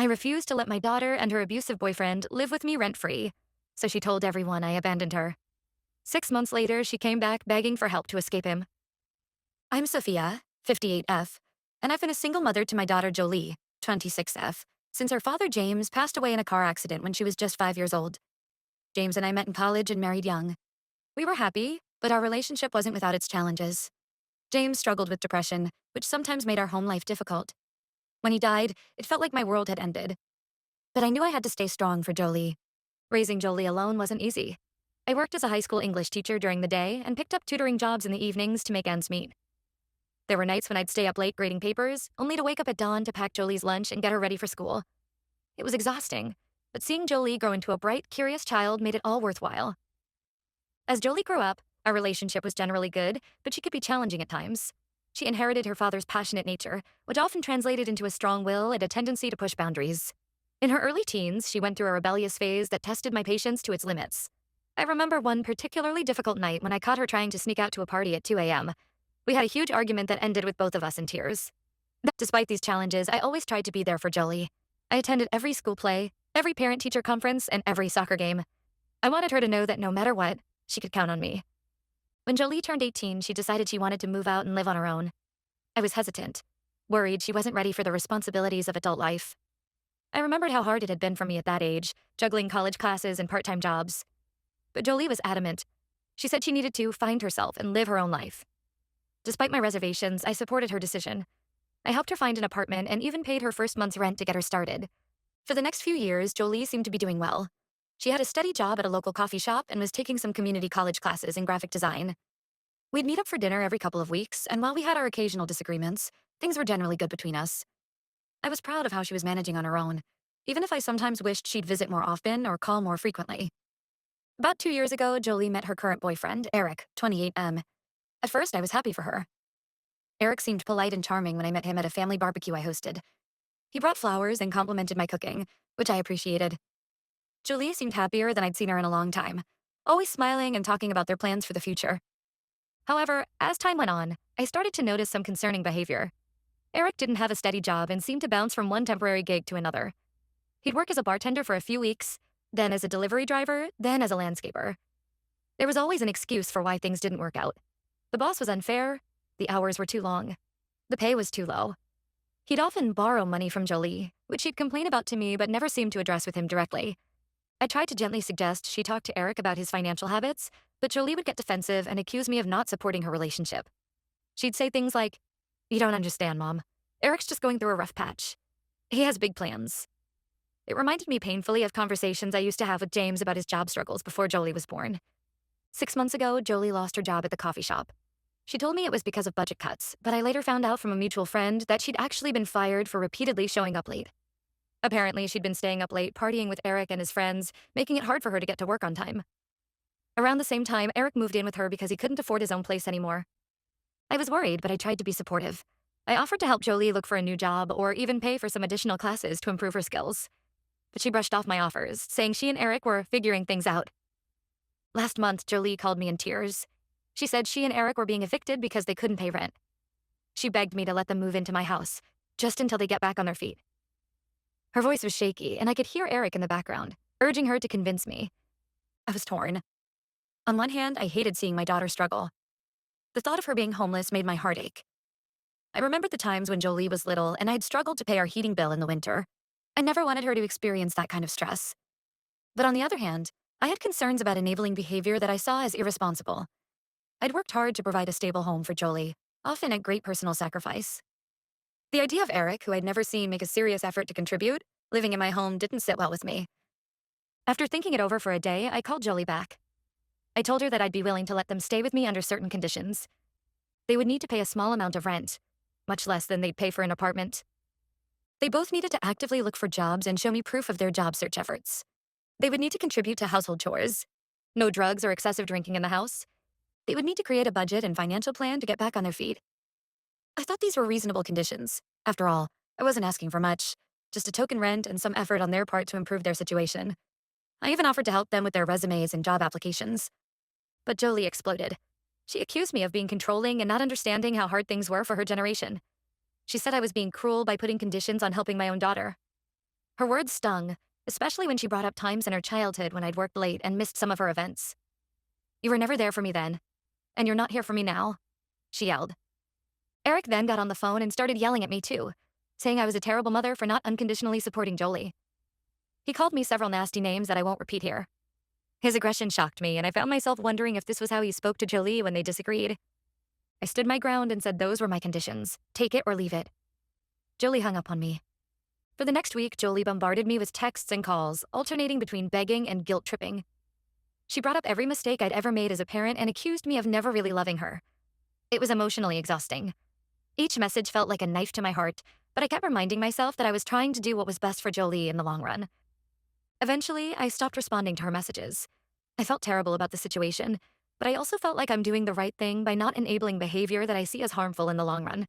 refused to let my daughter and her abusive boyfriend live with me rent-free, so she told everyone I abandoned her. 6 months later, she came back begging for help to escape him. I'm Sophia, 58F, and I've been a single mother to my daughter Jolie, 26F, since her father James passed away in a car accident when she was just 5 years old. James and I met in college and married young. We were happy, but our relationship wasn't without its challenges. James struggled with depression, which sometimes made our home life difficult. When he died, it felt like my world had ended. But I knew I had to stay strong for Jolie. Raising Jolie alone wasn't easy. I worked as a high school English teacher during the day and picked up tutoring jobs in the evenings to make ends meet. There were nights when I'd stay up late grading papers, only to wake up at dawn to pack Jolie's lunch and get her ready for school. It was exhausting, but seeing Jolie grow into a bright, curious child made it all worthwhile. As Jolie grew up, our relationship was generally good, but she could be challenging at times. She inherited her father's passionate nature, which often translated into a strong will and a tendency to push boundaries. In her early teens, she went through a rebellious phase that tested my patience to its limits. I remember one particularly difficult night when I caught her trying to sneak out to a party at 2 a.m. We had a huge argument that ended with both of us in tears. Despite these challenges, I always tried to be there for Jolie. I attended every school play, every parent-teacher conference, and every soccer game. I wanted her to know that no matter what, she could count on me. When Jolie turned 18, she decided she wanted to move out and live on her own. I was hesitant, worried she wasn't ready for the responsibilities of adult life. I remembered how hard it had been for me at that age, juggling college classes and part-time jobs. But Jolie was adamant. She said she needed to find herself and live her own life. Despite my reservations, I supported her decision. I helped her find an apartment and even paid her first month's rent to get her started. For the next few years, Jolie seemed to be doing well. She had a steady job at a local coffee shop and was taking some community college classes in graphic design. We'd meet up for dinner every couple of weeks, and while we had our occasional disagreements, things were generally good between us. I was proud of how she was managing on her own, even if I sometimes wished she'd visit more often or call more frequently. About 2 years ago, Jolie met her current boyfriend, Eric, 28M. At first, I was happy for her. Eric seemed polite and charming when I met him at a family barbecue I hosted. He brought flowers and complimented my cooking, which I appreciated. Jolie seemed happier than I'd seen her in a long time, always smiling and talking about their plans for the future. However, as time went on, I started to notice some concerning behavior. Eric didn't have a steady job and seemed to bounce from one temporary gig to another. He'd work as a bartender for a few weeks, then as a delivery driver, then as a landscaper. There was always an excuse for why things didn't work out. The boss was unfair, the hours were too long, the pay was too low. He'd often borrow money from Jolie, which she'd complain about to me but never seemed to address with him directly. I tried to gently suggest she talk to Eric about his financial habits, but Jolie would get defensive and accuse me of not supporting her relationship. She'd say things like, "You don't understand, Mom. Eric's just going through a rough patch. He has big plans." It reminded me painfully of conversations I used to have with James about his job struggles before Jolie was born. 6 months ago, Jolie lost her job at the coffee shop. She told me it was because of budget cuts, but I later found out from a mutual friend that she'd actually been fired for repeatedly showing up late. Apparently, she'd been staying up late, partying with Eric and his friends, making it hard for her to get to work on time. Around the same time, Eric moved in with her because he couldn't afford his own place anymore. I was worried, but I tried to be supportive. I offered to help Jolie look for a new job or even pay for some additional classes to improve her skills. But she brushed off my offers, saying she and Eric were figuring things out. Last month, Jolie called me in tears. She said she and Eric were being evicted because they couldn't pay rent. She begged me to let them move into my house, just until they get back on their feet. Her voice was shaky, and I could hear Eric in the background, urging her to convince me. I was torn. On one hand, I hated seeing my daughter struggle. The thought of her being homeless made my heart ache. I remembered the times when Jolie was little and I'd struggled to pay our heating bill in the winter. I never wanted her to experience that kind of stress. But on the other hand, I had concerns about enabling behavior that I saw as irresponsible. I'd worked hard to provide a stable home for Jolie, often at great personal sacrifice. The idea of Eric, who I'd never seen make a serious effort to contribute, living in my home didn't sit well with me. After thinking it over for a day, I called Jolie back. I told her that I'd be willing to let them stay with me under certain conditions. They would need to pay a small amount of rent, much less than they'd pay for an apartment. They both needed to actively look for jobs and show me proof of their job search efforts. They would need to contribute to household chores. No drugs or excessive drinking in the house. They would need to create a budget and financial plan to get back on their feet. I thought these were reasonable conditions. After all, I wasn't asking for much, just a token rent and some effort on their part to improve their situation. I even offered to help them with their resumes and job applications. But Jolie exploded. She accused me of being controlling and not understanding how hard things were for her generation. She said I was being cruel by putting conditions on helping my own daughter. Her words stung, especially when she brought up times in her childhood when I'd worked late and missed some of her events. "You were never there for me then, and you're not here for me now," she yelled. Eric then got on the phone and started yelling at me too, saying I was a terrible mother for not unconditionally supporting Jolie. He called me several nasty names that I won't repeat here. His aggression shocked me, and I found myself wondering if this was how he spoke to Jolie when they disagreed. I stood my ground and said those were my conditions. Take it or leave it. Jolie hung up on me. For the next week, Jolie bombarded me with texts and calls, alternating between begging and guilt tripping. She brought up every mistake I'd ever made as a parent and accused me of never really loving her. It was emotionally exhausting. Each message felt like a knife to my heart, but I kept reminding myself that I was trying to do what was best for Jolie in the long run. Eventually, I stopped responding to her messages. I felt terrible about the situation, but I also felt like I'm doing the right thing by not enabling behavior that I see as harmful in the long run.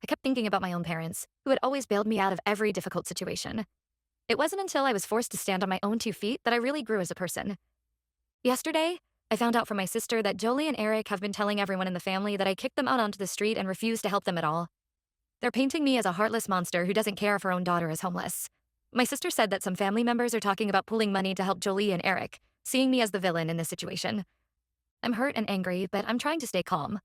I kept thinking about my own parents, who had always bailed me out of every difficult situation. It wasn't until I was forced to stand on my own 2 feet that I really grew as a person. Yesterday, I found out from my sister that Jolie and Eric have been telling everyone in the family that I kicked them out onto the street and refused to help them at all. They're painting me as a heartless monster who doesn't care if her own daughter is homeless. My sister said that some family members are talking about pooling money to help Jolie and Eric, seeing me as the villain in this situation. I'm hurt and angry, but I'm trying to stay calm.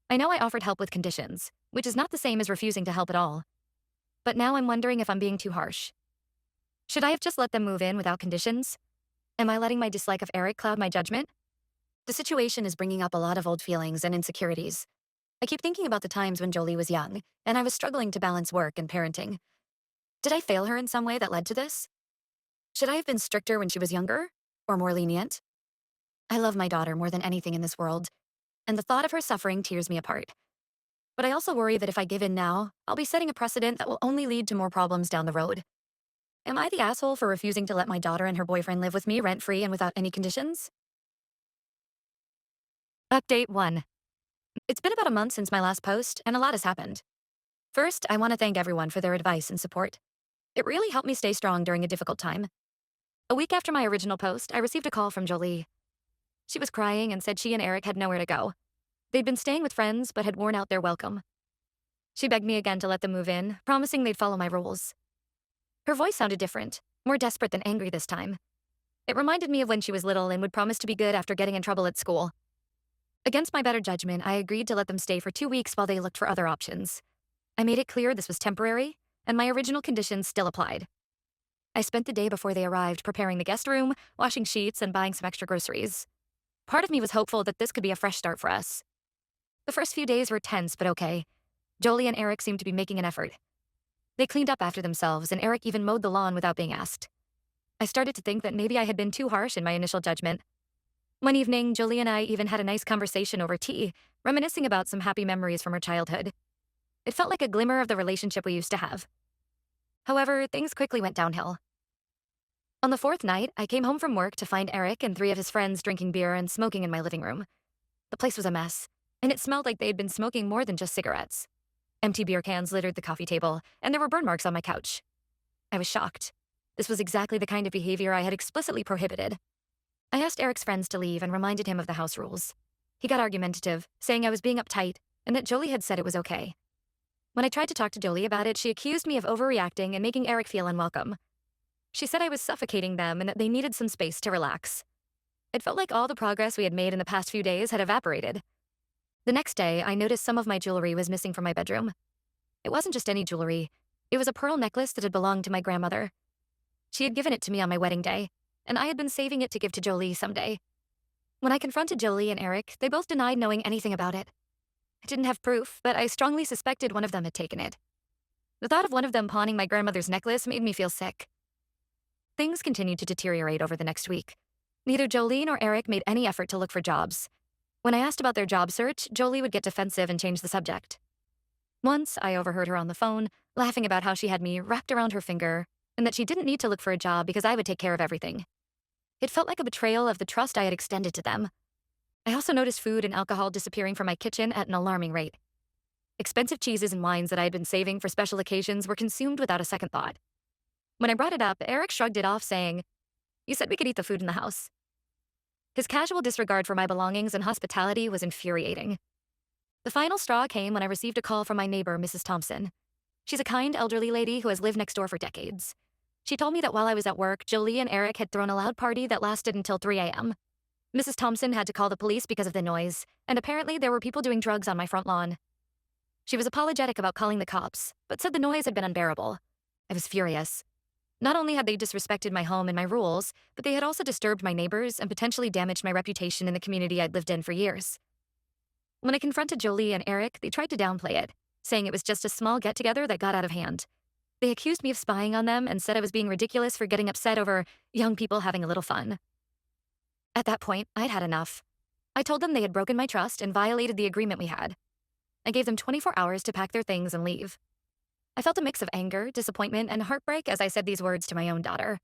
I know I offered help with conditions, which is not the same as refusing to help at all. But now I'm wondering if I'm being too harsh. Should I have just let them move in without conditions? Am I letting my dislike of Eric cloud my judgment? The situation is bringing up a lot of old feelings and insecurities. I keep thinking about the times when Jolie was young, and I was struggling to balance work and parenting. Did I fail her in some way that led to this? Should I have been stricter when she was younger, or more lenient? I love my daughter more than anything in this world, and the thought of her suffering tears me apart. But I also worry that if I give in now, I'll be setting a precedent that will only lead to more problems down the road. Am I the asshole for refusing to let my daughter and her boyfriend live with me rent-free and without any conditions? Update 1. It's been about a month since my last post, and a lot has happened. First, I want to thank everyone for their advice and support. It really helped me stay strong during a difficult time. A week after my original post, I received a call from Jolie. She was crying and said she and Eric had nowhere to go. They'd been staying with friends but had worn out their welcome. She begged me again to let them move in, promising they'd follow my rules. Her voice sounded different, more desperate than angry this time. It reminded me of when she was little and would promise to be good after getting in trouble at school. Against my better judgment, I agreed to let them stay for 2 weeks while they looked for other options. I made it clear this was temporary, and my original conditions still applied. I spent the day before they arrived preparing the guest room, washing sheets, and buying some extra groceries. Part of me was hopeful that this could be a fresh start for us. The first few days were tense but okay. Jolie and Eric seemed to be making an effort. They cleaned up after themselves, and Eric even mowed the lawn without being asked. I started to think that maybe I had been too harsh in my initial judgment. One evening, Jolie and I even had a nice conversation over tea, reminiscing about some happy memories from her childhood. It felt like a glimmer of the relationship we used to have. However, things quickly went downhill. On the 4th night, I came home from work to find Eric and 3 of his friends drinking beer and smoking in my living room. The place was a mess, and it smelled like they had been smoking more than just cigarettes. Empty beer cans littered the coffee table, and there were burn marks on my couch. I was shocked. This was exactly the kind of behavior I had explicitly prohibited. I asked Eric's friends to leave and reminded him of the house rules. He got argumentative, saying I was being uptight and that Jolie had said it was okay. When I tried to talk to Jolie about it, she accused me of overreacting and making Eric feel unwelcome. She said I was suffocating them and that they needed some space to relax. It felt like all the progress we had made in the past few days had evaporated. The next day, I noticed some of my jewelry was missing from my bedroom. It wasn't just any jewelry. It was a pearl necklace that had belonged to my grandmother. She had given it to me on my wedding day, and I had been saving it to give to Jolie someday. When I confronted Jolie and Eric, they both denied knowing anything about it. I didn't have proof, but I strongly suspected one of them had taken it. The thought of one of them pawning my grandmother's necklace made me feel sick. Things continued to deteriorate over the next week. Neither Jolie nor Eric made any effort to look for jobs. When I asked about their job search, Jolie would get defensive and change the subject. Once, I overheard her on the phone, laughing about how she had me wrapped around her finger, and that she didn't need to look for a job because I would take care of everything. It felt like a betrayal of the trust I had extended to them. I also noticed food and alcohol disappearing from my kitchen at an alarming rate. Expensive cheeses and wines that I had been saving for special occasions were consumed without a second thought. When I brought it up, Eric shrugged it off, saying, "You said we could eat the food in the house." His casual disregard for my belongings and hospitality was infuriating. The final straw came when I received a call from my neighbor, Mrs. Thompson. She's a kind elderly lady who has lived next door for decades. She told me that while I was at work, Jolie and Eric had thrown a loud party that lasted until 3 a.m. Mrs. Thompson had to call the police because of the noise, and apparently there were people doing drugs on my front lawn. She was apologetic about calling the cops, but said the noise had been unbearable. I was furious. Not only had they disrespected my home and my rules, but they had also disturbed my neighbors and potentially damaged my reputation in the community I'd lived in for years. When I confronted Jolie and Eric, they tried to downplay it, saying it was just a small get-together that got out of hand. They accused me of spying on them and said I was being ridiculous for getting upset over young people having a little fun. At that point, I'd had enough. I told them they had broken my trust and violated the agreement we had. I gave them 24 hours to pack their things and leave. I felt a mix of anger, disappointment, and heartbreak as I said these words to my own daughter.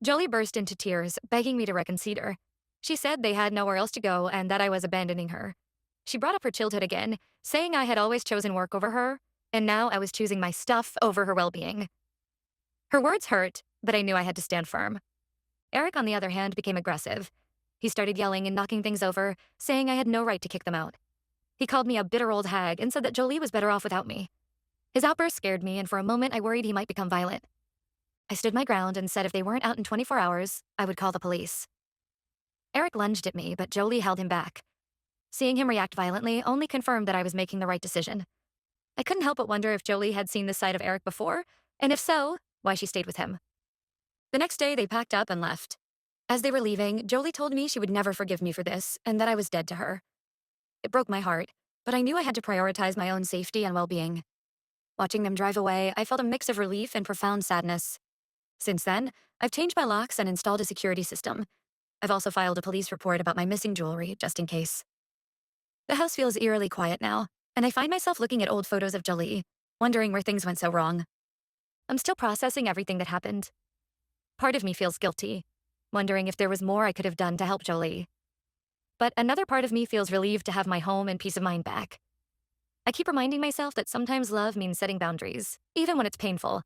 Jolie burst into tears, begging me to reconsider. She said they had nowhere else to go and that I was abandoning her. She brought up her childhood again, saying I had always chosen work over her, and now I was choosing my stuff over her well-being. Her words hurt, but I knew I had to stand firm. Eric, on the other hand, became aggressive. He started yelling and knocking things over, saying I had no right to kick them out. He called me a bitter old hag and said that Jolie was better off without me. His outburst scared me, and for a moment I worried he might become violent. I stood my ground and said if they weren't out in 24 hours, I would call the police. Eric lunged at me, but Jolie held him back. Seeing him react violently only confirmed that I was making the right decision. I couldn't help but wonder if Jolie had seen this side of Eric before, and if so, why she stayed with him. The next day, they packed up and left. As they were leaving, Jolie told me she would never forgive me for this, and that I was dead to her. It broke my heart, but I knew I had to prioritize my own safety and well-being. Watching them drive away, I felt a mix of relief and profound sadness. Since then, I've changed my locks and installed a security system. I've also filed a police report about my missing jewelry, just in case. The house feels eerily quiet now, and I find myself looking at old photos of Jolie, wondering where things went so wrong. I'm still processing everything that happened. Part of me feels guilty, wondering if there was more I could have done to help Jolie. But another part of me feels relieved to have my home and peace of mind back. I keep reminding myself that sometimes love means setting boundaries, even when it's painful.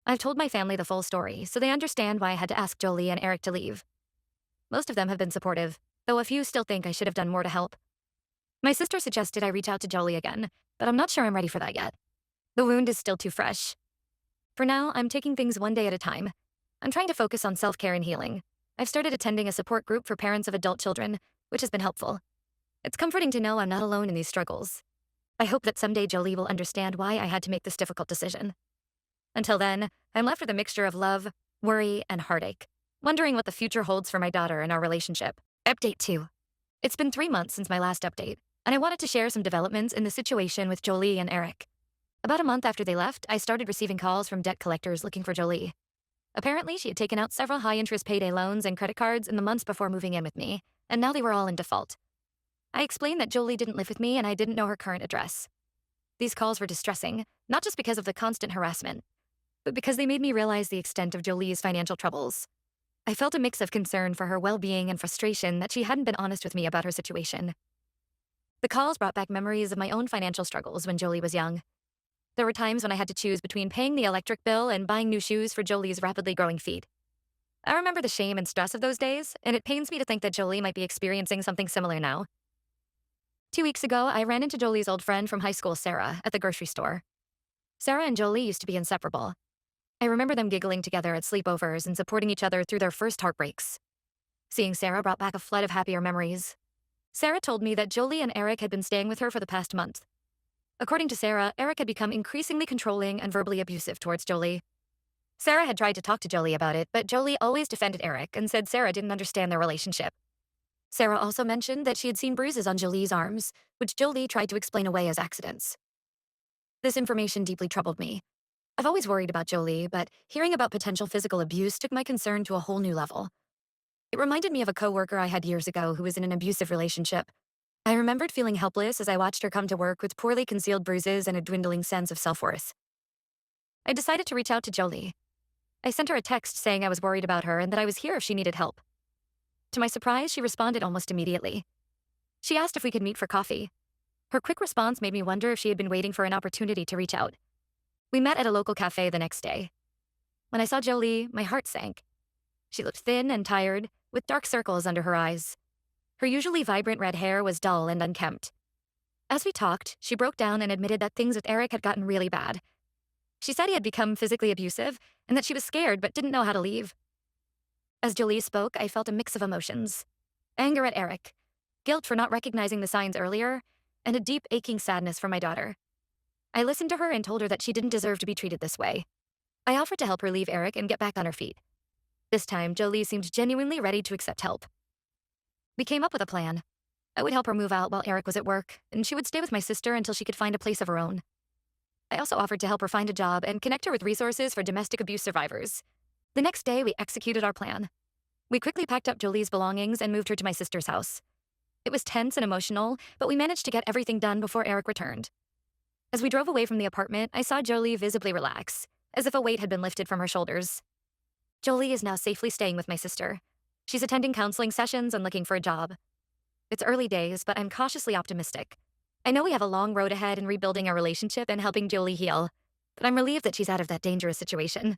I've told my family the full story, so they understand why I had to ask Jolie and Eric to leave. Most of them have been supportive, though a few still think I should have done more to help. My sister suggested I reach out to Jolie again, but I'm not sure I'm ready for that yet. The wound is still too fresh. For now, I'm taking things one day at a time. I'm trying to focus on self-care and healing. I've started attending a support group for parents of adult children, which has been helpful. It's comforting to know I'm not alone in these struggles. I hope that someday Jolie will understand why I had to make this difficult decision. Until then, I'm left with a mixture of love, worry, and heartache, wondering what the future holds for my daughter and our relationship. Update 2. It's been 3 months since my last update, and I wanted to share some developments in the situation with Jolie and Eric. About a month after they left, I started receiving calls from debt collectors looking for Jolie. Apparently, she had taken out several high-interest payday loans and credit cards in the months before moving in with me, and now they were all in default. I explained that Jolie didn't live with me and I didn't know her current address. These calls were distressing, not just because of the constant harassment, but because they made me realize the extent of Jolie's financial troubles. I felt a mix of concern for her well-being and frustration that she hadn't been honest with me about her situation. The calls brought back memories of my own financial struggles when Jolie was young. There were times when I had to choose between paying the electric bill and buying new shoes for Jolie's rapidly growing feet. I remember the shame and stress of those days, and it pains me to think that Jolie might be experiencing something similar now. 2 weeks ago, I ran into Jolie's old friend from high school, Sarah, at the grocery store. Sarah and Jolie used to be inseparable. I remember them giggling together at sleepovers and supporting each other through their first heartbreaks. Seeing Sarah brought back a flood of happier memories. Sarah told me that Jolie and Eric had been staying with her for the past month. According to Sarah, Eric had become increasingly controlling and verbally abusive towards Jolie. Sarah had tried to talk to Jolie about it, but Jolie always defended Eric and said Sarah didn't understand their relationship. Sarah also mentioned that she had seen bruises on Jolie's arms, which Jolie tried to explain away as accidents. This information deeply troubled me. I've always worried about Jolie, but hearing about potential physical abuse took my concern to a whole new level. It reminded me of a coworker I had years ago who was in an abusive relationship. I remembered feeling helpless as I watched her come to work with poorly concealed bruises and a dwindling sense of self-worth. I decided to reach out to Jolie. I sent her a text saying I was worried about her and that I was here if she needed help. To my surprise, she responded almost immediately. She asked if we could meet for coffee. Her quick response made me wonder if she had been waiting for an opportunity to reach out. We met at a local cafe the next day. When I saw Jolie, my heart sank. She looked thin and tired, with dark circles under her eyes. Her usually vibrant red hair was dull and unkempt. As we talked, she broke down and admitted that things with Eric had gotten really bad. She said he had become physically abusive and that she was scared but didn't know how to leave. As Jolie spoke, I felt a mix of emotions: anger at Eric, guilt for not recognizing the signs earlier, and a deep, aching sadness for my daughter. I listened to her and told her that she didn't deserve to be treated this way. I offered to help her leave Eric and get back on her feet. This time, Jolie seemed genuinely ready to accept help. We came up with a plan. I would help her move out while Eric was at work, and she would stay with my sister until she could find a place of her own. I also offered to help her find a job and connect her with resources for domestic abuse survivors. The next day, we executed our plan. We quickly packed up Jolie's belongings and moved her to my sister's house. It was tense and emotional, but we managed to get everything done before Eric returned. As we drove away from the apartment, I saw Jolie visibly relax, as if a weight had been lifted from her shoulders. Jolie is now safely staying with my sister. She's attending counseling sessions and looking for a job. It's early days, but I'm cautiously optimistic. I know we have a long road ahead in rebuilding our relationship and helping Jolie heal, but I'm relieved that she's out of that dangerous situation.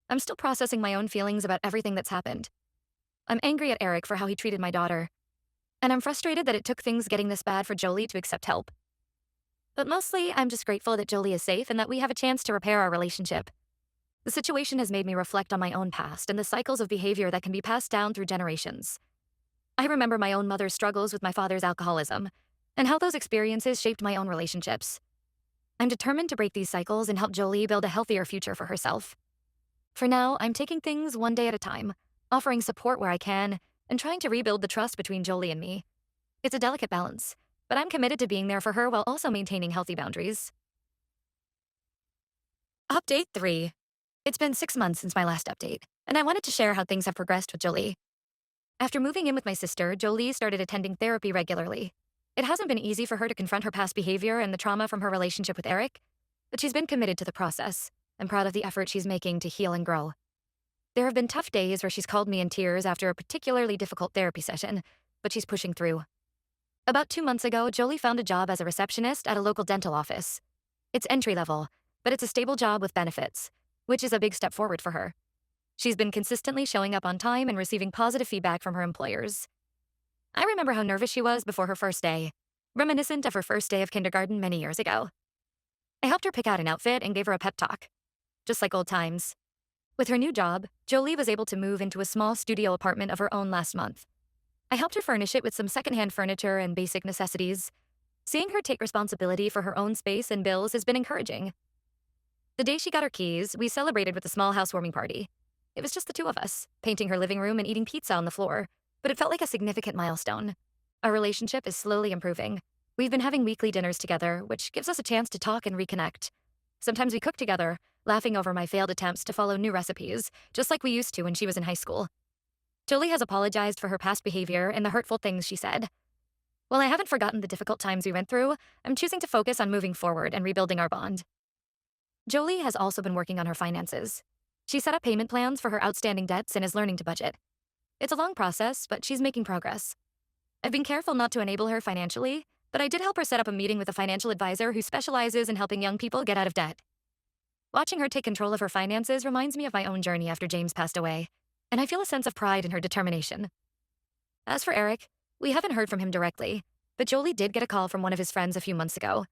I'm still processing my own feelings about everything that's happened. I'm angry at Eric for how he treated my daughter, and I'm frustrated that it took things getting this bad for Jolie to accept help. But mostly, I'm just grateful that Jolie is safe and that we have a chance to repair our relationship. The situation has made me reflect on my own past and the cycles of behavior that can be passed down through generations. I remember my own mother's struggles with my father's alcoholism, and how those experiences shaped my own relationships. I'm determined to break these cycles and help Jolie build a healthier future for herself. For now, I'm taking things one day at a time, offering support where I can, and trying to rebuild the trust between Jolie and me. It's a delicate balance, but I'm committed to being there for her while also maintaining healthy boundaries. Update 3. It's been 6 months since my last update, and I wanted to share how things have progressed with Jolie. After moving in with my sister, Jolie started attending therapy regularly. It hasn't been easy for her to confront her past behavior and the trauma from her relationship with Eric, but she's been committed to the process. I'm proud of the effort she's making to heal and grow. There have been tough days where she's called me in tears after a particularly difficult therapy session, but she's pushing through. About 2 months ago, Jolie found a job as a receptionist at a local dental office. It's entry level, but it's a stable job with benefits, which is a big step forward for her. She's been consistently showing up on time and receiving positive feedback from her employers. I remember how nervous she was before her first day, reminiscent of her first day of kindergarten many years ago. I helped her pick out an outfit and gave her a pep talk, just like old times. With her new job, Jolie was able to move into a small studio apartment of her own last month. I helped her furnish it with some secondhand furniture and basic necessities. Seeing her take responsibility for her own space and bills has been encouraging. The day she got her keys, we celebrated with a small housewarming party. It was just the two of us, painting her living room and eating pizza on the floor, but it felt like a significant milestone. Our relationship is slowly improving. We've been having weekly dinners together, which gives us a chance to talk and reconnect. Sometimes we cook together, laughing over my failed attempts to follow new recipes, just like we used to when she was in high school. Jolie has apologized for her past behavior and the hurtful things she said. While I haven't forgotten the difficult times we went through, I'm choosing to focus on moving forward and rebuilding our bond. Jolie has also been working on her finances. She set up payment plans for her outstanding debts and is learning to budget. It's a long process, but she's making progress. I've been careful not to enable her financially, but I did help her set up a meeting with a financial advisor who specializes in helping young people get out of debt. Watching her take control of her finances reminds me of my own journey after James passed away, and I feel a sense of pride in her determination. As for Eric, we haven't heard from him directly, but Jolie did get a call from one of his friends a few months ago.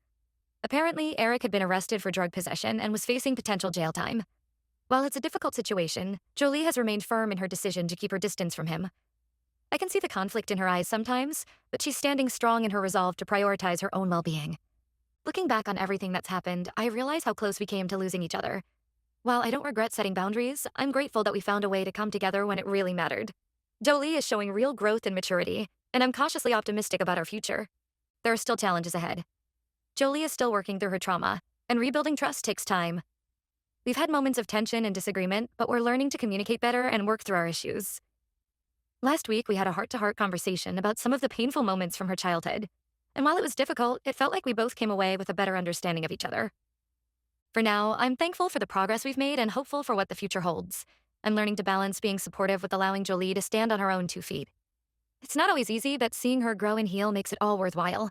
Apparently, Eric had been arrested for drug possession and was facing potential jail time. While it's a difficult situation, Jolie has remained firm in her decision to keep her distance from him. I can see the conflict in her eyes sometimes, but she's standing strong in her resolve to prioritize her own well-being. Looking back on everything that's happened, I realize how close we came to losing each other. While I don't regret setting boundaries, I'm grateful that we found a way to come together when it really mattered. Jolie is showing real growth and maturity, and I'm cautiously optimistic about our future. There are still challenges ahead. Jolie is still working through her trauma, and rebuilding trust takes time. We've had moments of tension and disagreement, but we're learning to communicate better and work through our issues. Last week, we had a heart-to-heart conversation about some of the painful moments from her childhood. And while it was difficult, it felt like we both came away with a better understanding of each other. For now, I'm thankful for the progress we've made and hopeful for what the future holds. I'm learning to balance being supportive with allowing Jolie to stand on her own 2 feet. It's not always easy, but seeing her grow and heal makes it all worthwhile.